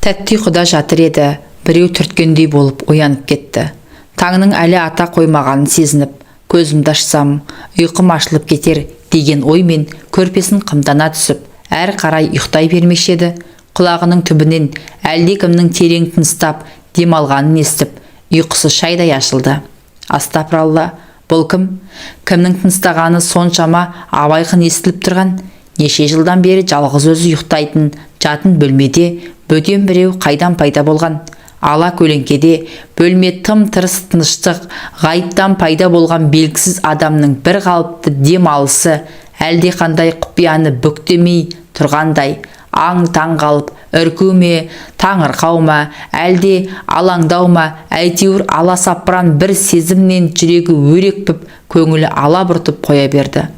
Тәтті ұйқыда жатыр еді, біреу түрткендей болып оянып кетті. Таңның әлі ата қоймағанын сезініп, көзімді ашсам, ұйқым ашылып кетер деген оймен көрпесін қымтана түсіп, әрі қарай ұйықтай бермекші еді. Құлағының түбінен әлдекімнің терең тыныстап демалғанын естіп, ұйқысы шайдай ашылды. Астапыралла, бұл кім? Кімнің тыныстағаны соншама абайқын естіліп тұрған? Неше жылдан бері жалғыз өзі ұйықтайтын жатын бөлмеде бөтен біреу қайдан пайда болған? Ала көлеңкеде бөлме тым-тырыс тыныштық, ғайыптан пайда болған белгісіз адамның бір қалыпты дем алысы, әлде қандай құпияны бүктемей тұрғандай, аң-таң қалып, үрку ме, таңырқау ма, әлде алаңдау ма, әйтеуір аласапыран бір сезімнен жүрегі өрекпіп, көңілі алабұртып қоя берді.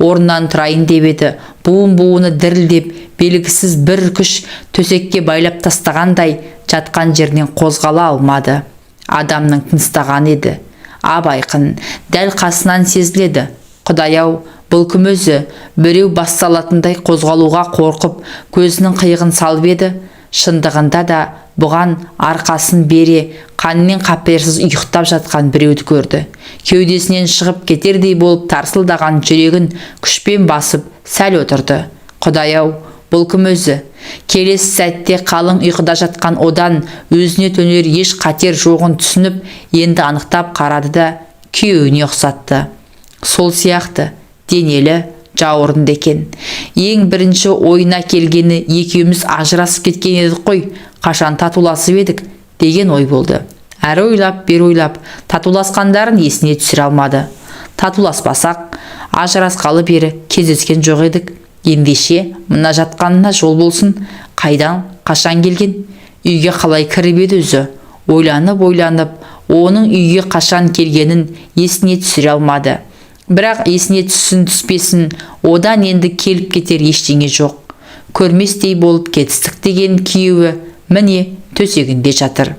Орнынан тұрайын деп еді, буын-буыны дірілдеп, белгісіз бір күш төсекке байлап тастағандай, жатқан жерінен қозғала алмады. Адамның тыныстаған еді. Ап-айқын, дәл қасынан сезіледі. Құдай-ау, бұл кім өзі? Біреу бас салатындай қозғалуға қорқып, көзінің қиығын салып еді. Шындығында да бұған арқасын бере, қанмен қаперсіз ұйықтап жатқан біреуді көрді. Кеудесінен шығып кетердей болып тарсылдаған жүрегін күшпен басып, сәл отырды. Құдай-ау, бұл кім өзі? Келесі сәтте қалың ұйқыда жатқан одан өзіне төнер еш қатер жоғын түсініп, енді анықтап қарады да күйеуіне ұқсатты. Сол сияқты, денелі, жауырынды екен. Ең бірінші ойына келгені екеуміз ажырасып кеткен едік қой, қашан татуласып едік деген ой болды. Әрі ойлап, бері ойлап, татуласқандарын есіне түсіре алмады. Татуласпасақ, ажырасқалы бері кездескен жоқ едік. Ендеше мына жатқанына жол болсын. Қайдан, қашан келген? Үйге қалай кіріп еді өзі? Ойланып, оның үйге қашан келгенін есіне түсіре алмады. Бірақ есіне түссін түспесін, одан енді келіп кетер ештеңе жоқ. Көрместей болып кетістік деген күйеуі міне төсегінде жатыр.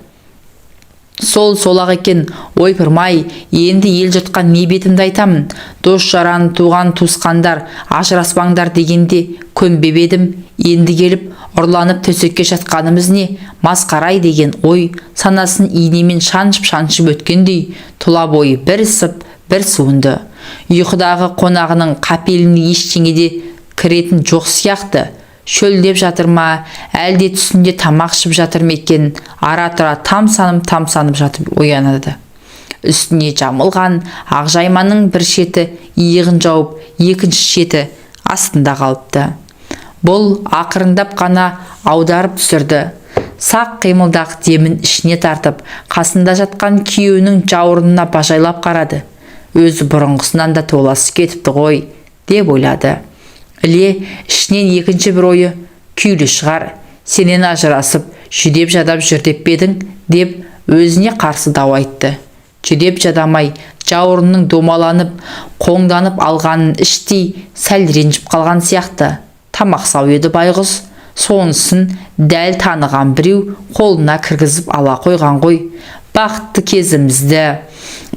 Сол-солақ екен, ойпырмай, енді ел жұртқа не бетімді айтамын? Дос-жаран, туған туысқандар, ажыраспаңдар дегенде көнбеп едім. Енді келіп, ұрланып төсекке жатқанымыз не? Масқарай деген ой санасын инемен шаншып өткендей, тұла бойы бір ысып, бір суынды. Ұйқыдағы қонағының қапеліне ештеңеде кіретін жоқ сияқты. Шөлдеп жатыр ма, әлде түсінде тамақ ішіп жатыр ма екен, ара-тұра тамсанып жатып оянады. Үстіне жамылған ақжайманың бір шеті иығын жауып, екінші шеті астында қалыпты. Бұл ақырындап қана аударып түсірді. Сақ қимылдақ демін ішіне тартып, қасында жатқан күйеуінің жауырынына бажайлап қарады. Өзі бұрынғысынан да толасы кетіпті ғой, деп ойлады. Іле ішінен екінші бір ойы, күйлі шығар, сенен ажырасып, жүдеп жадап жүр деп едің, деп өзіне қарсы дау айтты. Жүдеп жадамай, жауырынның домаланып, қоңданып алғанын іштей сәл ренжіп қалған сияқты. Тамақ сау еді байғұс. Сонысын дәл таныған біреу қолына кіргізіп ала қойған ғой. Бақытты кезімізді,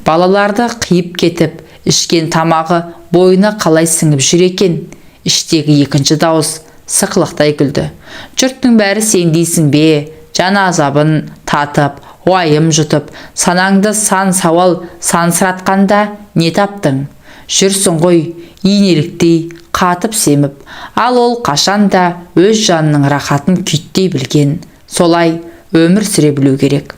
балаларды қиып кетіп, ішкен тамағы бойына қалай сіңіп жүр екен? Іштегі екінші дауыс сықылықтай күлді. Жұрттың бәрі сен дейсің бе? Жан азабын татып, уайым жұтып, санаңды сан сауал сансыратқанда не таптың? Жүрсің ғой, инеліктей қатып семіп, ал ол қашанда өз жанының рахатын күйттей білген. Солай өмір сүре білу керек.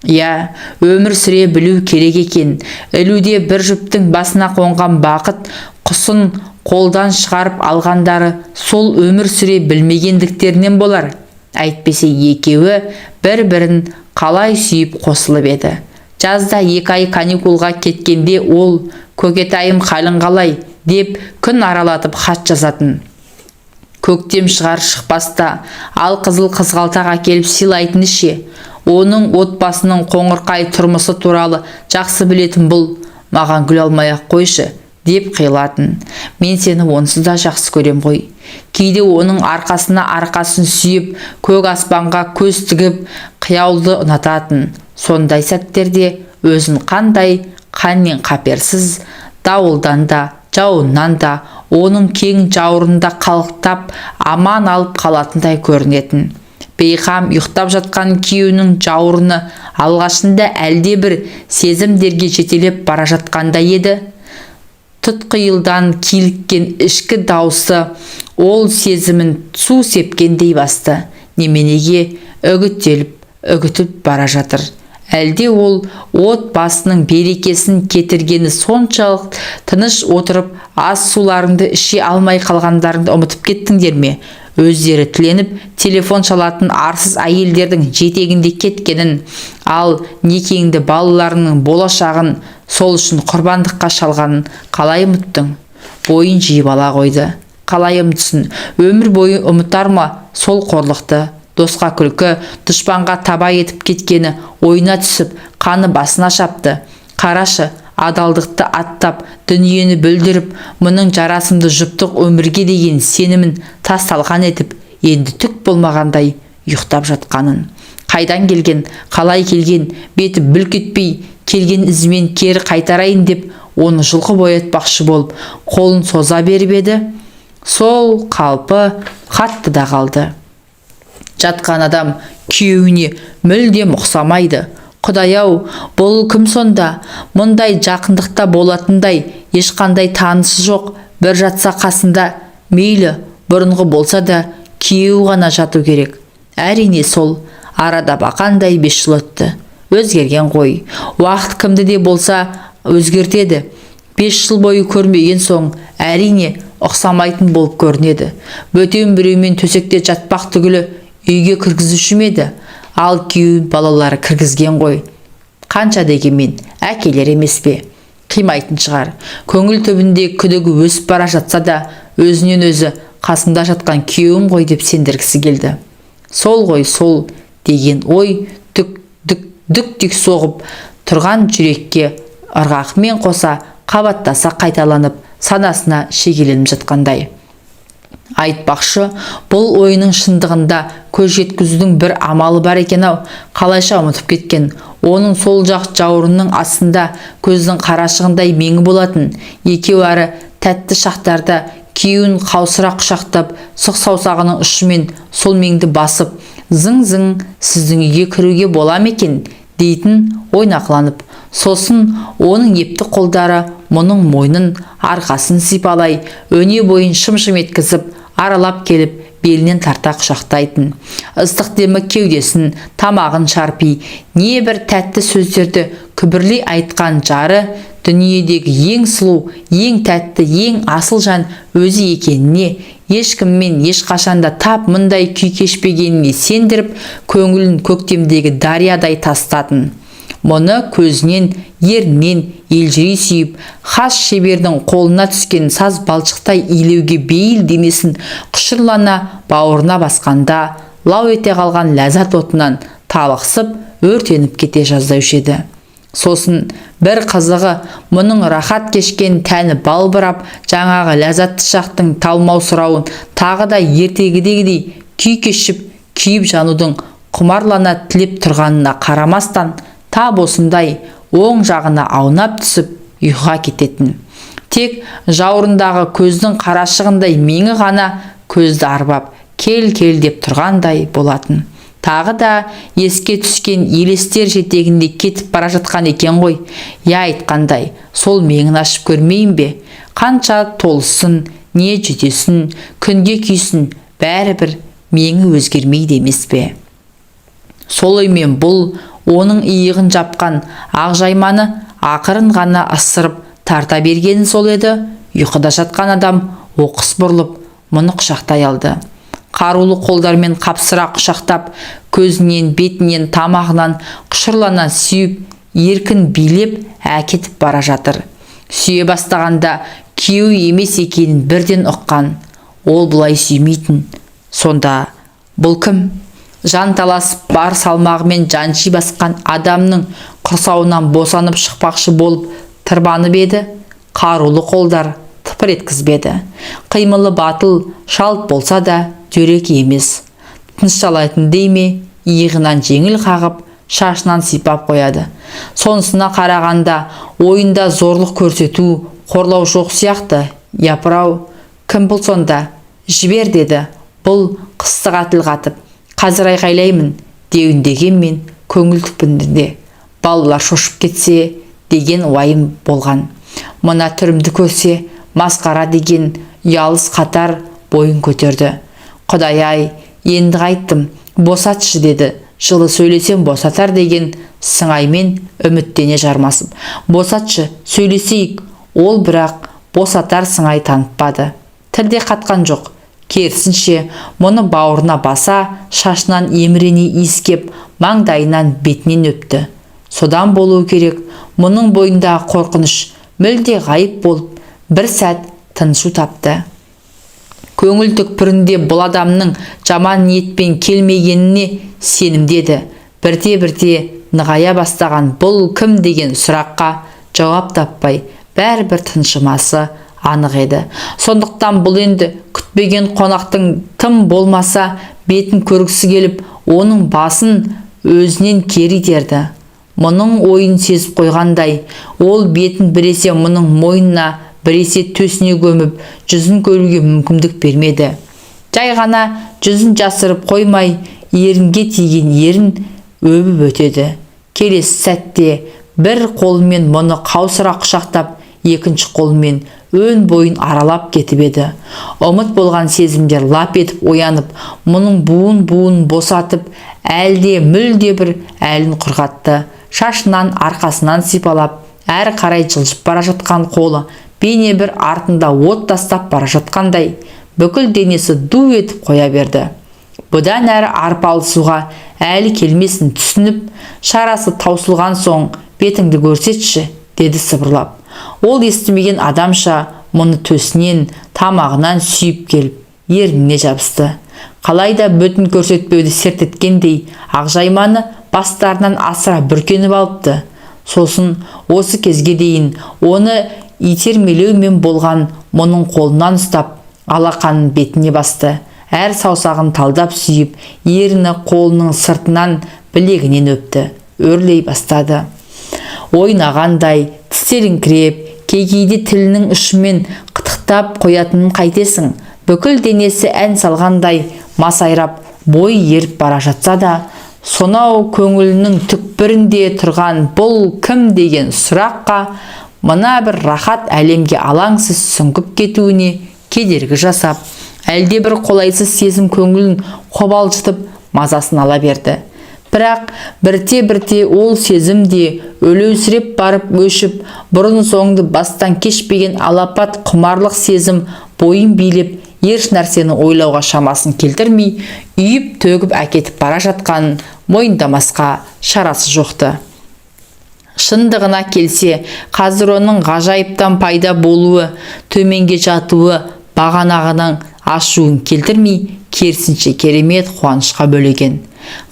Я, өмір сүре білу керек екен. Ілуде бір жұптың басына қонған бақыт құсын қолдан шығарып алғандары сол өмір сүре білмегендіктерінен болар. Әйтпесе екеуі бір-бірін қалай сүйіп қосылып еді. Жазда 2 ай каникулға кеткенде ол көкетайым қалың қалай деп күн аралатып хат жазатын. Көктем шығар шықпаста ал қызыл қызғалтақ әкеліп сыйлайтын ше. Оның отбасының қоңырқай тұрмысы туралы жақсы білетін бұл, маған гүл алмай-ақ қойшы деп қиылатын. Мен сені онсыз да жақсы көрем ғой. Кейде оның арқасына арқасын сүйіп, көк аспанға көз тігіп, қияулды ұнататын. Сондай сәттерде өзін қандай қанмен қаперсіз, дауылдан да, жауыннан да, оның кең жауырында қалықтап, аман алып қалатындай көрінетін. бейқам ұйықтап жатқан күйеуінің жауырыны алғашында әлде бір сезімдерге жетелеп бара жатқандай еді. Тұтқиылдан киліккен ішкі даусы ол сезімін су сепкендей басты. Неменеге үгітіп бара жатыр? Әлде ол от басының берекесін кетіргені соншалық тыныш отырып ас суларыңды іше алмай қалғандарыңды ұмытып кеттіңдер ме? Өздері тіленіп телефон шалатын арсыз әйелдердің жетегінде кеткенін, ал некеңді балаларының болашағын сол үшін құрбандыққа шалғанын қалай ұмыттың? Бойын жиып ала қойды. Қалай ұмытсын? Өмір бойы ұмытар ма сол қорлықты? Досқа күлкі, дұшпанға таба етіп кеткені ойына түсіп, қаны басына шапты. Қарашы, адалдықты аттап, дүниені бүлдіріп, мұның жарасымды жұптық өмірге деген сенімін тасталған етіп, енді түк болмағандай ұйықтап жатқанын. Қайдан келген, қалай келген, беті бүлк етпей, келген ізімен кері қайтарайын деп, оны жұлқып оятпақшы болып, қолын соза беріп еді. Сол қалпы қатты да қалды. Жатқан адам күйеуіне мүлдем ұқсамайды. Құдай-ау, бұл кім сонда? Мұндай жақындықта болатындай ешқандай танысы жоқ. Бір жатса қасында, мейлі бұрынғы болса да күйеуі ғана жату керек. Әрине сол. Арада бақандай 5 жыл өтті. Өзгерген ғой. Уақыт кімді де болса өзгертеді. 5 жыл бойы көрмеген соң әрине ұқсамайтын болып көрінеді. Бөтен біреумен төсекте жатпақ түгілі үйге кіргізуші ме еді? Ал күйеуін балалары кіргізген ғой. Қанша дегенмен әкелер емес пе? Қимайтын шығар. Көңіл түбінде күдігі өсіп бара жатса да, өзінен өзі қасында жатқан күйеуім ғой деп сендіргісі келді. Сол ғой, сол деген ой дүк соғып тұрған жүрекке ырғақымен қоса қабаттаса қайталанып санасына шегеленіп жатқандай. Айтпақшы, бұл ойының шындығында көз жеткізудің бір амалы бар екен-ау. Қалайша ұмытып кеткен. Оның сол жақ жауырынның астында көздің қарашығындай меңі болатын. Екеуі ары тәтті шақтарда күйеуін қаусыра құшақтап, сұқ саусағының ұшымен сол меңді басып, зың-зың сіздің үйге кіруге бола ма екен дейтін ойнақыланып. Сосын оның епті қолдары мұның мойнын, арқасын сипалай, өне бойын шым-шым еткізіп, аралап келіп, белінен тарта құшақтайтын. Ыстық демі кеудесін, тамағын шарпи, не бір тәтті сөздерді күбірлей айтқан жары, дүниедегі ең сұлу, ең тәтті, ең асыл жан өзі екеніне, ешкіммен ешқашанда тап мұндай күй кешпегеніне сендіріп, көңілін көктемдегі дариядай тастатын. Мұны көзінен, ерінен елжірей сүйіп, хас шебердің қолына түскен саз балшықтай илеуге бейіл денесін құшырлана бауырына басқанда, лау ете қалған ләззат отынан талықсып, өртеніп кете жаздаушы еді. Сосын бір қызығы, мұның рахат кешкен тәні балбырап, жаңағы ләззатты шақтың талмау сұрауын тағы да ертегідегідей күй кешіп, күйіп жанудың құмарлана тілеп тұрғанына қарамастан, тап осындай оң жағына аунап түсіп ұйқыға кететін. Тек жауырындағы көздің қарашығындай меңі ғана көзді арбап, кел деп тұрғандай болатын. Тағы да еске түскен елестер жетегінде кетіп бара жатқан екен ғой. Я айтқандай, сол меңін ашып көрмейін бе? Қанша толсын, не жүдесін, күнге күйсін, бәрібір меңі өзгермейді емес пе? Сол оймен бұл оның иығын жапқан ақжайманы ақырын ғана ысырып тарта бергені сол еді. Ұйқыда жатқан адам оқыс бұрылып, мұны құшақтай алды. Қарулы қолдармен қапсыра құшақтап, көзінен, бетінен, тамағынан құшырлана сүйіп, еркін билеп әкетіп бара жатыр. Сүйе бастағанда күйеуі емес екенін бірден ұққан. Ол бұлай сүймейтін. Сонда бұл кім? Жан таласып бар салмағымен жанши басқан адамның құрсауынан босанып шықпақшы болып тырбанып еді. Қарулы қолдар тыпыр еткізбеді. Қимылы батыл, шалт болса да дөрек емес. Тынышталайтын дей ме, иығынан жеңіл қағып, шашынан сипап қояды. Сонысына қарағанда ойында зорлық көрсету, қорлау жоқ сияқты. Япырау, кім бұл сонда? Жібер деді. Бұл қыстыға тіл қатып. Қазір айқайлаймын деуіндегенмен көңіл түпінде балалар шошып кетсе деген уайым болған. Мына түрімді көрсе масқара деген ұялыс қатар бойын көтерді. Құдай-ай, енді қайттым, босатшы деді. Жылы сөйлесем босатар деген сыңаймен үміттене жармасып. Босатшы, сөйлесейік. Ол бірақ босатар сыңай танытпады. Тілде қатқан жоқ. Керісінше, мұны бауырына баса, шашынан емірене иіскеп, маңдайынан бетінен өпті. Содан болуы керек, мұның бойындағы қорқыныш мүлде ғайып болып, бір сәт тынышу тапты. Көңіл түкпірінде бұл адамның жаман ниетпен келмегеніне сенімдеді. Бірте-бірте нығая бастаған бұл кім деген сұраққа жауап таппай, бәрібір тыншымасы анық еді. Сондықтан бұл енді күтпеген қонақтың кім болмаса бетін көргісі келіп, оның басын өзінен кері итерді. Мұның ойын сезіп қойғандай, ол бетін біресе мұның мойнына, біресе төсіне көміп, жүзін көруге мүмкіндік бермеді. Жай ғана жүзін жасырып қоймай, ерінге тиген ерін өбіп өтеді. Келесі сәтте бір қолымен мұны қаусыра құшақтап, екінші қолымен өн бойын аралап кетіп еді. Ұмыт болған сезімдер лап етіп оянып, мұның буын босатып, әлде мүлде бір әлін құрғатты. Шашынан, арқасынан сипалап, әрі қарай жылжып бара жатқан қолы бейне бір артында от тастап бара жатқандай, бүкіл денесі ду етіп қоя берді. Бұдан әрі арпалысуға әлі келмесін түсініп, шарасы таусылған соң бетіңді көрсетші, деді сыбырлап. Ол естімеген адамша мұны төсінен, тамағынан сүйіп келіп, ерніне жабысты. Қалайда бөтін көрсетпеуді серт еткендей, ақжайманы бастарынан асыра бүркеніп алыпты. Сосын осы кезге дейін оны итермелеумен болған мұның қолынан ұстап, алақанын бетіне басты. Әр саусағын талдап сүйіп, еріні қолының сыртынан білегінен өпті. Өрлей бастады. Ойнағандай, тістеріңкіреп, кейде тілінің ұшымен қытықтап қоятынын қайтесің. Бүкіл денесі ән салғандай масайрап, бой еріп бара жатса да, сонау көңілінің түкпірінде тұрған бұл кім деген сұраққа мына бір рахат әлемге алаңсыз сүңгіп кетуіне кедергі жасап, әлде бір қолайсыз сезім көңілін қобалжытып мазасын ала берді. Бірақ бірте-бірте ол сезім де өлеусіреп барып өшіп, бұрын соңды бастан кешпеген алапат құмарлық сезім бойын билеп, еш нәрсені ойлауға шамасын келтірмей, үйіп төгіп әкетіп бара жатқанын мойындамасқа шарасы жоқты. Шындығына келсе, қазір оның ғажайыптан пайда болуы, төменге жатуы, бағанағының ашуын келтірмей, керісінше керемет қуанышқа бөлеген.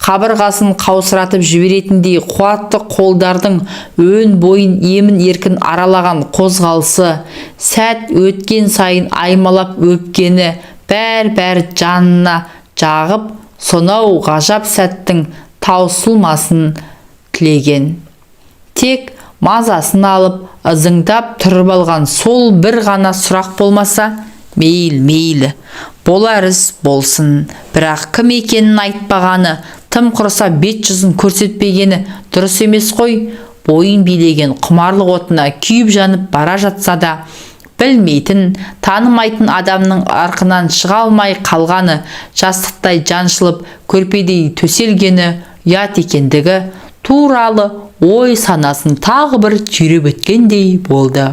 Қабырғасын қаусыратып жіберетіндей қуатты қолдардың өн бойын емін еркін аралаған қозғалысы, сәт өткен сайын аймалап өпкені бәр жанына жағып, сонау ғажап сәттің таусылмасын тілеген. Тек мазасын алып, ызыңдап тұрып алған сол бір ғана сұрақ болмаса, мейлі, болар іс болсын, бірақ кім екенін айтпағаны, тым құрыса бет жүзін көрсетпегені дұрыс емес қой. Бойын билеген құмарлық отына күйіп жанып бара жатса да, білмейтін, танымайтын адамның арқынан шыға алмай қалғаны, жастықтай жаншылып көрпедей төселгені ұят екендігі туралы ой санасын тағы бір түйреп өткендей болды.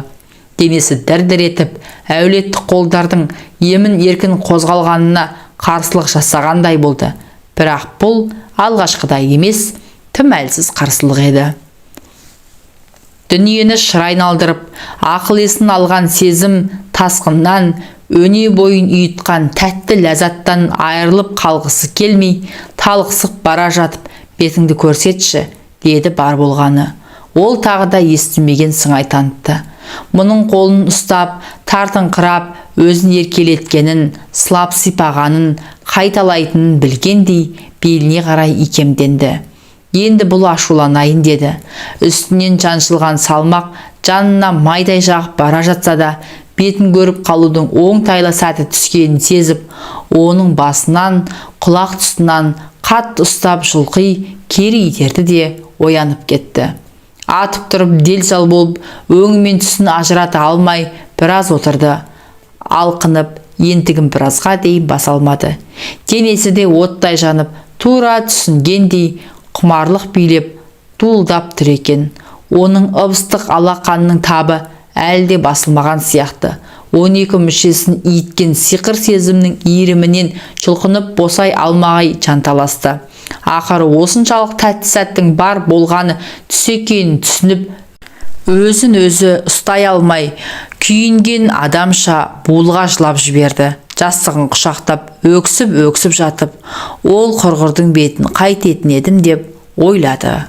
Денесі дір-дір етіп, әулеттік қолдардың емін еркін қозғалғанына қарсылық жасағандай болды. Бірақ бұл алғашқыдай емес, тым әлсіз қарсылық еді. Дүниені шыр айналдырып, ақыл есін алған сезім тасқыннан, өне бойын үйітқан тәтті ләззаттан айырылып қалғысы келмей, талықсып бара жатып, бетіңді көрсетші, деді бар болғаны. Ол тағы да естімеген сыңай танытты. Мұның қолын ұстап, тартыңқырап, өзін еркелеткенін, сылап сипағанын, қайталайтынын білгендей, беліне қарай икемденді. Енді бұл ашуланайын деді. Үстінен жаншылған салмақ жанына майдай жағып бара жатса да, бетін көріп қалудың оңтайлы сәті түскенін сезіп, оның басынан, құлақ тұсынан қатты ұстап жұлқи кері итерді де оянып кетті. Атып тұрып дел-сал болып, өңі мен түсін ажырата алмай біраз отырды. Алқынып, ентігін біразға дейін баса алмады. Денесі де оттай жанып, тура түсінгендей құмарлық билеп, дуылдап тұр екен. Оның ыбыстық алақанның табы әлде басылмаған сияқты. 12 мүшесін иіткен сиқыр сезімнің иірімінен жұлқынып босай алмағай жанталасты. Ақыры осыншалық тәтті сәттің бар болғаны түс екенін түсініп, өзін өзі ұстай алмай, күйінген адамша булыға жылап жіберді. Жастығын құшақтап, өксіп жатып, ол құрғырдың бетін қайтетін едім деп ойлады.